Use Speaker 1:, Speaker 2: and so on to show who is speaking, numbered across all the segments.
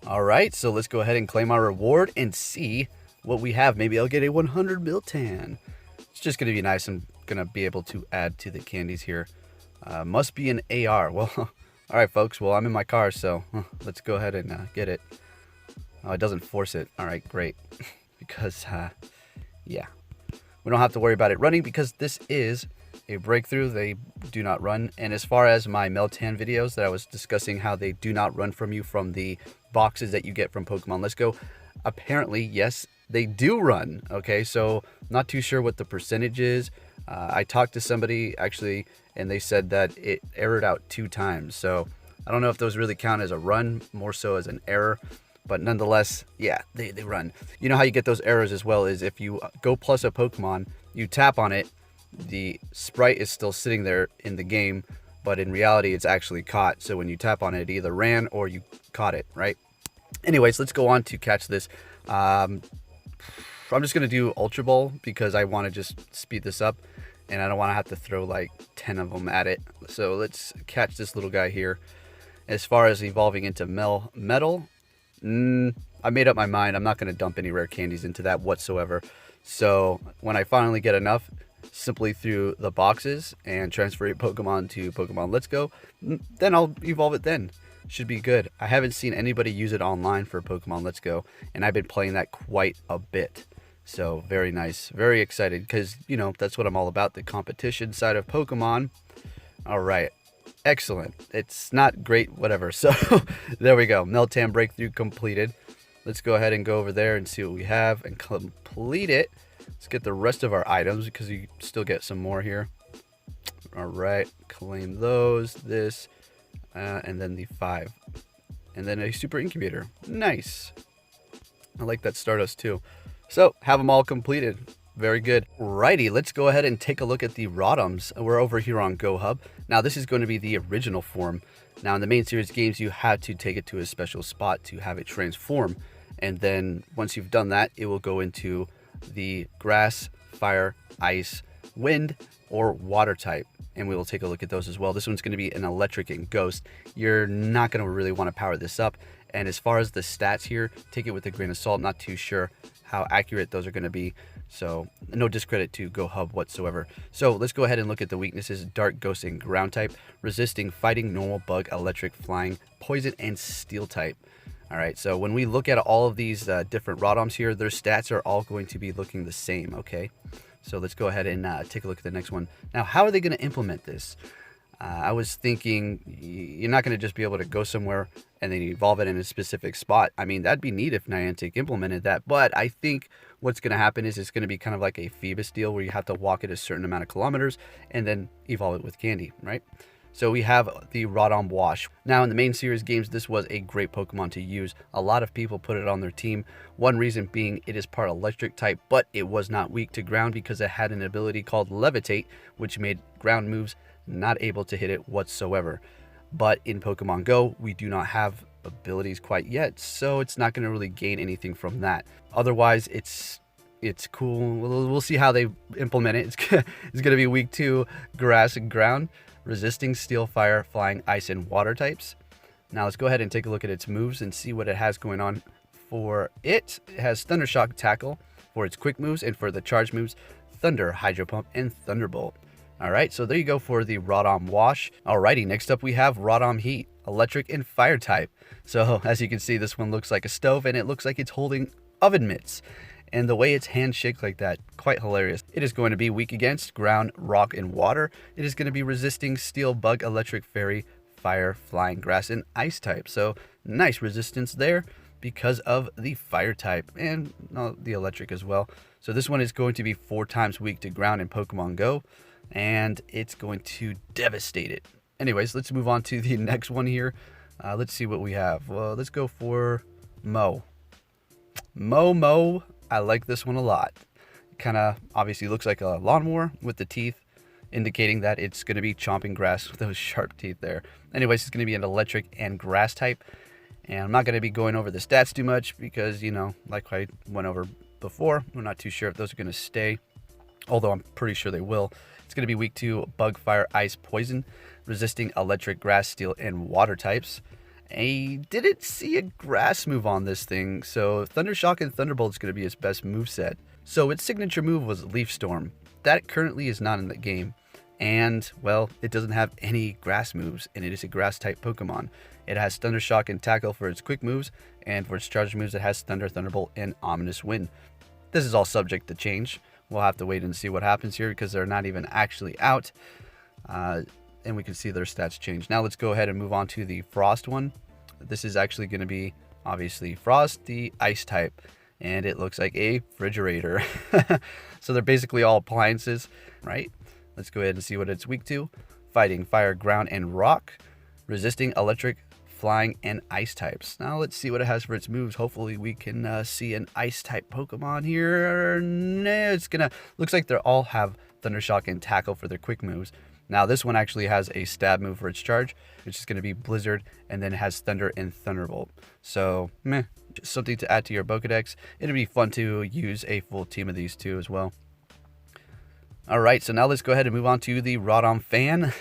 Speaker 1: All right, so let's go ahead and claim our reward and see what we have. Maybe I'll get a 100 Miltan. It's just going to be nice. I'm going to be able to add to the candies here. Must be an AR. Well, all right, folks. Well, I'm in my car, so let's go ahead and get it. Oh, it doesn't force it. All right, great. Because, yeah, we don't have to worry about it running because this is a breakthrough. They do not run. And as far as my Meltan videos that I was discussing how they do not run from you from the boxes that you get from Pokemon Let's Go, apparently, yes, they do run. Okay, so not too sure what the percentage is. I talked to somebody actually, and they said that it errored out 2 times. So I don't know if those really count as a run, more so as an error. But nonetheless, yeah, they run. You know how you get those errors as well is if you go plus a Pokemon, you tap on it, the sprite is still sitting there in the game, but in reality, it's actually caught. So when you tap on it, it either ran or you caught it, right? Anyways, let's go on to catch this. I'm just going to do Ultra Ball because I want to just speed this up, and I don't want to have to throw like 10 of them at it. So let's catch this little guy here. As far as evolving into Metal, I made up my mind. I'm not going to dump any rare candies into that whatsoever. So when I finally get enough, simply through the boxes and transfer a Pokemon to Pokemon Let's Go, then I'll evolve it then. Should be good. I haven't seen anybody use it online for Pokemon Let's Go, and I've been playing that quite a bit. So very nice. Very excited because, you know, that's what I'm all about, the competition side of Pokemon. All right. Excellent. It's not great, whatever. So there we go. Meltan breakthrough completed. Let's go ahead and go over there and see what we have and complete it. Let's get the rest of our items because you still get some more here. All right. Claim those, this, and then the 5. And then a super incubator. Nice. I like that Stardust too. So have them all completed. Very good. Righty, let's go ahead and take a look at the Rotoms. We're over here on GoHub. Now, this is going to be the original form. Now, in the main series games, you had to take it to a special spot to have it transform. And then once you've done that, it will go into the grass, fire, ice, wind, or water type. And we will take a look at those as well. This one's going to be an electric and ghost. You're not going to really want to power this up. And as far as the stats here, take it with a grain of salt. Not too sure how accurate those are going to be. So no discredit to GoHub whatsoever. So let's go ahead and look at the weaknesses. Dark, ghost, and ground type. Resisting, fighting, normal, bug, electric, flying, poison, and steel type. All right, so when we look at all of these different Rotoms here, their stats are all going to be looking the same, okay? So let's go ahead and take a look at the next one. Now, how are they going to implement this? I was thinking you're not going to just be able to go somewhere and then evolve it in a specific spot. I mean, that'd be neat if Niantic implemented that. But I think what's going to happen is it's going to be kind of like a Phoebus deal where you have to walk it a certain amount of kilometers and then evolve it with candy, right? So we have the Rotom Wash. Now, in the main series games, this was a great Pokemon to use. A lot of people put it on their team. One reason being it is part electric type, but it was not weak to ground because it had an ability called Levitate, which made ground moves not able to hit it whatsoever. But in Pokemon Go, we do not have abilities quite yet, so it's not going to really gain anything from that. Otherwise, it's cool. We'll see how they implement it. It's going to be weak to grass and ground, resisting steel, fire, flying, ice, and water types. Now let's go ahead and take a look at its moves and see what it has going on. For it has Thunder Shock, Tackle for its quick moves, and for the charge moves, Thunder, Hydro Pump, and Thunderbolt. Alright, so there you go for the Rotom Wash. Alrighty, next up we have Rotom Heat, electric and fire type. So as you can see, this one looks like a stove and it looks like it's holding oven mitts. And the way its hands shake like that, quite hilarious. It is going to be weak against ground, rock, and water. It is going to be resisting steel, bug, electric, fairy, fire, flying, grass, and ice type. So nice resistance there because of the fire type and the electric as well. So this one is going to be 4 times weak to ground in Pokemon Go. And it's going to devastate it. Anyways, let's move on to the next one here. Let's see what we have. Well, let's go for Mo. Mo. I like this one a lot. Kind of obviously looks like a lawnmower with the teeth, indicating that it's going to be chomping grass with those sharp teeth there. Anyways, it's going to be an electric and grass type. And I'm not going to be going over the stats too much because, you know, like I went over before, we're not too sure if those are going to stay. Although I'm pretty sure they will. It's going to be weak to bug, fire, ice, poison, resisting electric, grass, steel, and water types. I didn't see a grass move on this thing, so Thunder Shock and Thunderbolt is going to be its best moveset. So its signature move was Leaf Storm. That currently is not in the game. And, well, it doesn't have any grass moves, and it is a grass-type Pokemon. It has Thunder Shock and Tackle for its quick moves, and for its charge moves it has Thunder, Thunderbolt, and Ominous Wind. This is all subject to change. We'll have to wait and see what happens here because they're not even actually out. And we can see their stats change. Now let's go ahead and move on to the Frost one. This is actually going to be, obviously, Frost, the Ice type. And it looks like a refrigerator. So they're basically all appliances, right? Let's go ahead and see what it's weak to. Fighting Fire, Ground, and Rock. Resisting Electric, Flying, and Ice types. Now let's see what it has for its moves. Hopefully we can see an Ice type Pokemon here. No, it's gonna, looks like they all have Thunder Shock and Tackle for their quick moves. Now this one actually has a stab move for its charge, which is going to be Blizzard, and then it has Thunder and Thunderbolt. So, just something to add to your Pokedex. It'd be fun to use a full team of these two as well. Alright, so now let's go ahead and move on to the Rotom Fan.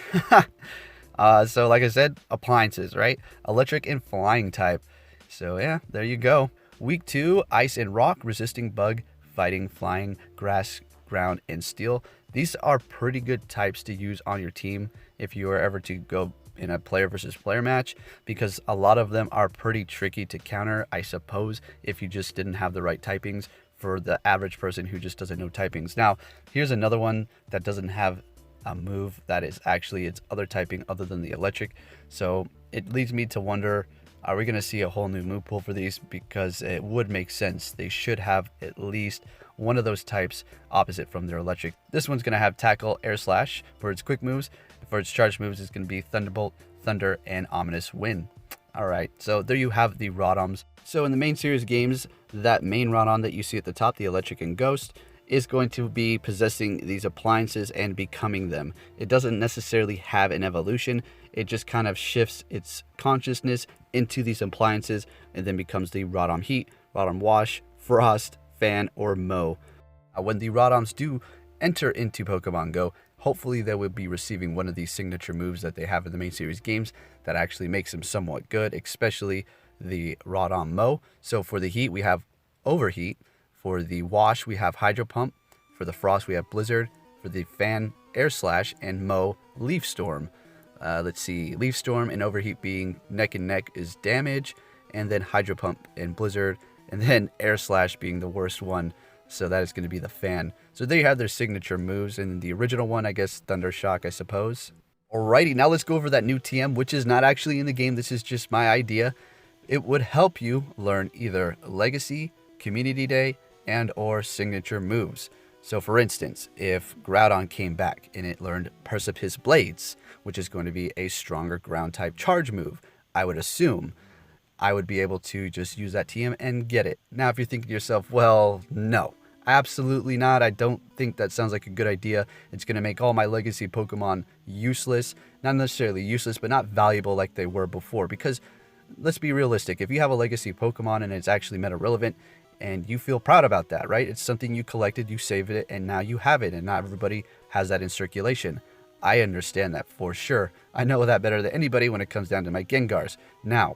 Speaker 1: So like I said, appliances, right? Electric and Flying type. So yeah, there you go. Week 2, Ice and Rock, Resisting Bug, Fighting, Flying, Grass, Ground, and Steel. These are pretty good types to use on your team if you are ever to go in a player versus player match, because a lot of them are pretty tricky to counter, I suppose, if you just didn't have the right typings for the average person who just doesn't know typings. Now, here's another one that doesn't have a move that is actually its other typing other than the electric. So it leads me to wonder, are we going to see a whole new move pool for these? Because it would make sense. They should have at least one of those types opposite from their electric. This one's going to have Tackle, Air Slash for its quick moves. For its charge moves, it's going to be Thunderbolt, Thunder, and Ominous Wind. Alright, so there you have the Rotoms. So in the main series games, that main Rotom that you see at the top, the Electric and Ghost, is going to be possessing these appliances and becoming them. It doesn't necessarily have an evolution. It just kind of shifts its consciousness into these appliances and then becomes the Rotom Heat, Rotom Wash, Frost, Fan, or Mow. When the Rotoms do enter into Pokemon Go, hopefully they will be receiving one of these signature moves that they have in the main series games that actually makes them somewhat good, especially the Rotom Mow. So for the Heat, we have Overheat. For the Wash, we have Hydro Pump. For the Frost, we have Blizzard. For the Fan, Air Slash, and Mow, Leaf Storm. Let's see, Leaf Storm and Overheat being neck and neck is damage, and then Hydro Pump and Blizzard, and then Air Slash being the worst one. So that is going to be the Fan. So they have their signature moves, and the original one, I guess, Thunder Shock, I suppose. Alrighty, now let's go over that new TM, which is not actually in the game. This is just my idea. It would help you learn either Legacy, Community Day, and or signature moves. So for instance, if Groudon came back and it learned Precipice Blades, which is going to be a stronger ground type charge move, I would assume I would be able to just use that TM and get it. Now, if you're thinking to yourself, well, no, absolutely not. I don't think that sounds like a good idea. It's going to make all my legacy Pokemon useless. Not necessarily useless, but not valuable like they were before. Because let's be realistic. If you have a legacy Pokemon and it's actually meta relevant and you feel proud about that, right? It's something you collected, you saved it, and now you have it. And not everybody has that in circulation. I understand that for sure. I know that better than anybody when it comes down to my Gengars. Now,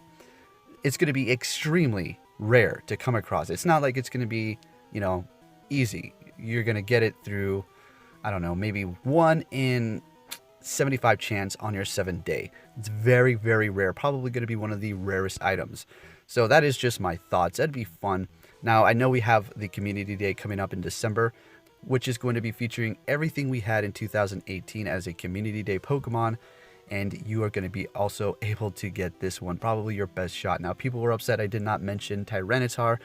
Speaker 1: it's going to be extremely rare to come across. It's not like it's going to be, easy. You're going to get it through, I don't know, maybe 1 in 75 chance on your 7th day. It's very, very rare. Probably going to be one of the rarest items. So that is just my thoughts. That'd be fun. Now, I know we have the Community Day coming up in December, which is going to be featuring everything we had in 2018 as a Community Day Pokemon. And you are going to be also able to get this one, probably your best shot. Now, people were upset I did not mention Tyranitar.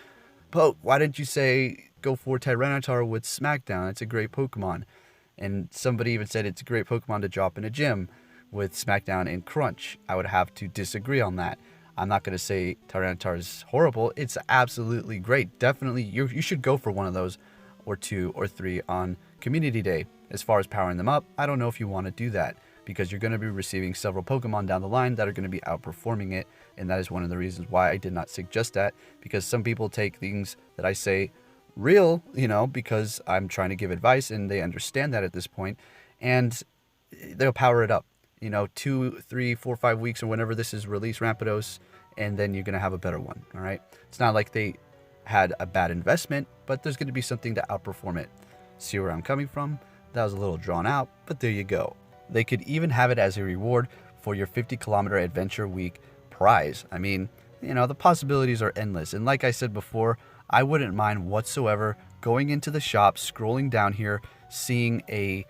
Speaker 1: Poke, why didn't you say go for Tyranitar with Smackdown? It's a great Pokemon. And somebody even said it's a great Pokemon to drop in a gym with Smackdown and Crunch. I would have to disagree on that. I'm not going to say Tyranitar is horrible. It's absolutely great. Definitely, you should go for one of those or 2 or 3 on Community Day. As far as powering them up, I don't know if you want to do that, because you're going to be receiving several Pokemon down the line that are going to be outperforming it, and that is one of the reasons why I did not suggest that, because some people take things that I say real, because I'm trying to give advice, and they understand that at this point, and they'll power it up. 2, 3, 4, 5 weeks or whenever this is released, Rampardos and then you're going to have a better one. All right. It's not like they had a bad investment, but there's going to be something to outperform it. See where I'm coming from? That was a little drawn out, but there you go. They could even have it as a reward for your 50-kilometer adventure week prize. I mean, you know, the possibilities are endless. And like I said before, I wouldn't mind whatsoever going into the shop, scrolling down here, seeing a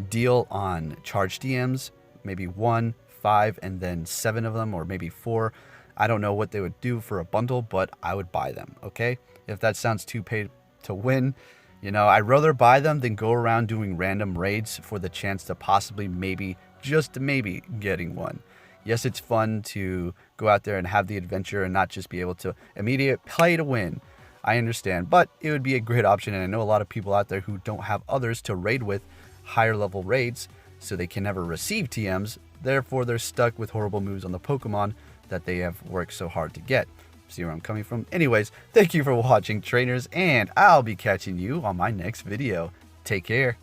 Speaker 1: deal on charge DMs, maybe 1, 5, and then 7 of them, or maybe 4. I don't know what they would do for a bundle, but I would buy them, okay? If that sounds too paid to win, you know, I'd rather buy them than go around doing random raids for the chance to possibly, maybe, just maybe, getting one. Yes, it's fun to go out there and have the adventure and not just be able to immediate play to win. I understand, but it would be a great option, and I know a lot of people out there who don't have others to raid with, higher level raids, so they can never receive TMs. Therefore, they're stuck with horrible moves on the Pokemon that they have worked so hard to get. See where I'm coming from? Anyways, thank you for watching, trainers, and I'll be catching you on my next video. Take care.